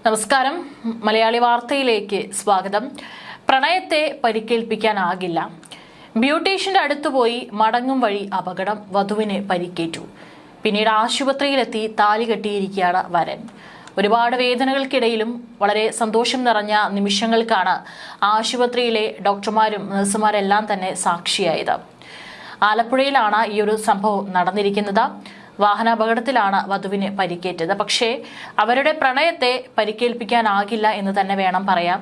നമസ്കാരം. മലയാളി വാർത്തയിലേക്ക് സ്വാഗതം. പ്രണയത്തെ പരിക്കേൽപ്പിക്കാനാകില്ല. ബ്യൂട്ടീഷ്യന്റെ അടുത്ത് പോയി മടങ്ങും വഴി അപകടം, വധുവിന് പരിക്കേറ്റു. പിന്നീട് ആശുപത്രിയിലെത്തി താലി കെട്ടിയിരിക്കുകയാണ് വരൻ. ഒരുപാട് വേദനകൾക്കിടയിലും വളരെ സന്തോഷം നിറഞ്ഞ നിമിഷങ്ങൾക്കാണ് ആശുപത്രിയിലെ ഡോക്ടർമാരും നഴ്സുമാരെല്ലാം തന്നെ സാക്ഷിയായത്. ആലപ്പുഴയിലാണ് ഈ ഒരു സംഭവം നടന്നിരിക്കുന്നത്. വാഹനാപകടത്തിലാണ് വധുവിന് പരിക്കേറ്റത്. പക്ഷേ അവരുടെ പ്രണയത്തെ പരിക്കേൽപ്പിക്കാനാകില്ല എന്ന് തന്നെ വേണം പറയാം.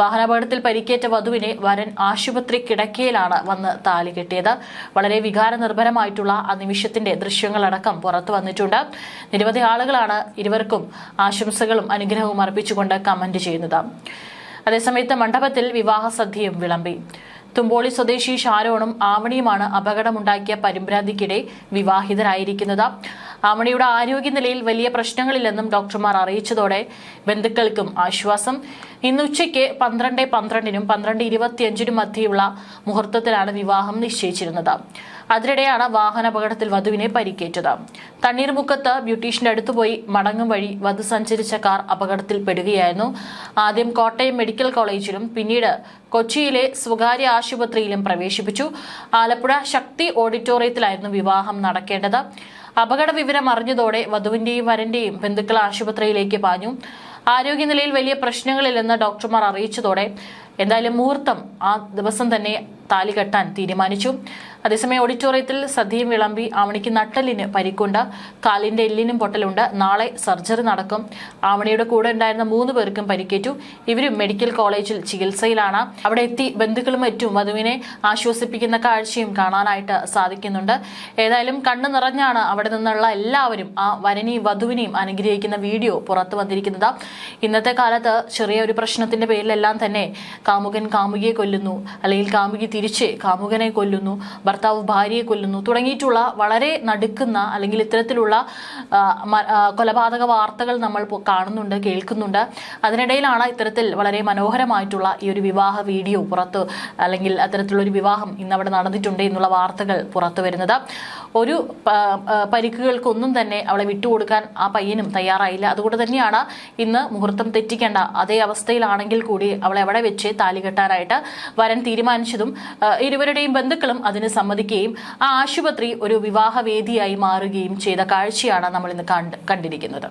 വാഹനാപകടത്തിൽ പരിക്കേറ്റ വധുവിനെ വരൻ ആശുപത്രി കിടക്കയിലാണ് വന്ന് താലി കെട്ടിയത്. വളരെ വികാരനിർഭരമായിട്ടുള്ള ആ നിമിഷത്തിന്റെ ദൃശ്യങ്ങളടക്കം പുറത്തു വന്നിട്ടുണ്ട്. നിരവധി ആളുകളാണ് ഇരുവർക്കും ആശംസകളും അനുഗ്രഹവും അർപ്പിച്ചുകൊണ്ട് കമന്റ് ചെയ്യുന്നത്. അതേസമയത്ത് മണ്ഡപത്തിൽ വിവാഹ സദ്യയും വിളമ്പി. തുമ്പോളി സ്വദേശി ഷാരോണും ആവണിയുമാണ് അപകടമുണ്ടാക്കിയ പരിഭ്രാന്തിക്കിടെ വിവാഹിതരായിരിക്കുന്നത്. ആവണിയുടെ ആരോഗ്യനിലയിൽ വലിയ പ്രശ്നങ്ങളില്ലെന്നും ഡോക്ടർമാർ അറിയിച്ചതോടെ ബന്ധുക്കൾക്കും ആശ്വാസം. ഇന്ന് ഉച്ചയ്ക്ക് 12:12 12:25 മധ്യയുള്ള മുഹൂർത്തത്തിലാണ് വിവാഹം നിശ്ചയിച്ചിരുന്നത്. അതിനിടെയാണ് വാഹനാപകടത്തിൽ വധുവിനെ പരിക്കേറ്റത്. തണ്ണീർമുക്കത്ത് ബ്യൂട്ടീഷ്യന്റെ അടുത്ത് പോയി മടങ്ങും വഴി വധു സഞ്ചരിച്ച കാർ അപകടത്തിൽപ്പെടുകയായിരുന്നു. ആദ്യം കോട്ടയം മെഡിക്കൽ കോളേജിലും പിന്നീട് കൊച്ചിയിലെ സ്വകാര്യ ആശുപത്രിയിലും പ്രവേശിപ്പിച്ചു. ആലപ്പുഴ ശക്തി ഓഡിറ്റോറിയത്തിലായിരുന്നു വിവാഹം നടക്കേണ്ടത്. അപകട വിവരം അറിഞ്ഞതോടെ വധുവിന്റെയും വരന്റെയും ബന്ധുക്കൾ ആശുപത്രിയിലേക്ക് പാഞ്ഞു. ആരോഗ്യനിലയിൽ വലിയ പ്രശ്നങ്ങളില്ലെന്ന് ഡോക്ടർമാർ അറിയിച്ചതോടെ എന്തായാലും മുഹൂർത്തം ആ ദിവസം തന്നെ താലി കെട്ടാൻ തീരുമാനിച്ചു. അതേസമയം ഓഡിറ്റോറിയത്തിൽ സദ്യയും വിളമ്പി. ആവണിക്ക് നട്ടെല്ലിന് പരിക്കുണ്ട്, കാലിന്റെ എല്ലിനും പൊട്ടലുണ്ട്. നാളെ സർജറി നടക്കും. ആവണിയുടെ കൂടെ ഉണ്ടായിരുന്ന 3 പേർക്കും പരിക്കേറ്റു. ഇവരും മെഡിക്കൽ കോളേജിൽ ചികിത്സയിലാണ്. അവിടെ എത്തി ബന്ധുക്കളും മറ്റും വധുവിനെ ആശ്വസിപ്പിക്കുന്ന കാഴ്ചയും കാണാനായിട്ട് സാധിക്കുന്നുണ്ട്. ഏതായാലും കണ്ണു നിറഞ്ഞാണ് അവിടെ നിന്നുള്ള എല്ലാവരും ആ വരനെയും വധുവിനെയും അനുഗ്രഹിക്കുന്ന വീഡിയോ പുറത്തു വന്നിരിക്കുന്നത്. ഇന്നത്തെ കാലത്ത് ചെറിയ ഒരു പ്രശ്നത്തിന്റെ പേരിലെല്ലാം തന്നെ കാമുകൻ കാമുകിയെ കൊല്ലുന്നു, അല്ലെങ്കിൽ കാമുകി തിരിച്ച് കാമുകനെ കൊല്ലുന്നു, ഭർത്താവ് ഭാര്യയെ കൊല്ലുന്നു തുടങ്ങിയിട്ടുള്ള വളരെ നടുക്കുന്ന അല്ലെങ്കിൽ ഇത്തരത്തിലുള്ള കൊലപാതക വാർത്തകൾ നമ്മൾ കാണുന്നുണ്ട്, കേൾക്കുന്നുണ്ട്. അതിനിടയിലാണ് ഇത്തരത്തിൽ വളരെ മനോഹരമായിട്ടുള്ള ഈ ഒരു വിവാഹ വീഡിയോ പുറത്ത്, അല്ലെങ്കിൽ അത്തരത്തിലുള്ള ഒരു വിവാഹം ഇന്ന് അവിടെ നടന്നിട്ടുണ്ട് എന്നുള്ള വാർത്തകൾ പുറത്തു വരുന്നത്. ഒരു പരിക്കുകൾക്കൊന്നും തന്നെ അവളെ വിട്ടുകൊടുക്കാൻ ആ പയ്യനും തയ്യാറായില്ല. അതുകൊണ്ട് തന്നെയാണ് ഇന്ന് മുഹൂർത്തം തെറ്റിക്കേണ്ട അതേ അവസ്ഥയിലാണെങ്കിൽ കൂടി അവളെ അവിടെ വെച്ച് താലി കെട്ടാനായിട്ട് വരൻ തീരുമാനിച്ചതും ഇരുവരുടെയും ബന്ധുക്കളും അതിന് സമ്മതിക്കുകയും ആ ആശുപത്രി ഒരു വിവാഹവേദിയായി മാറുകയും ചെയ്ത കാഴ്ചയാണ് നമ്മൾ ഇന്ന് കണ്ടിരിക്കുന്നത്.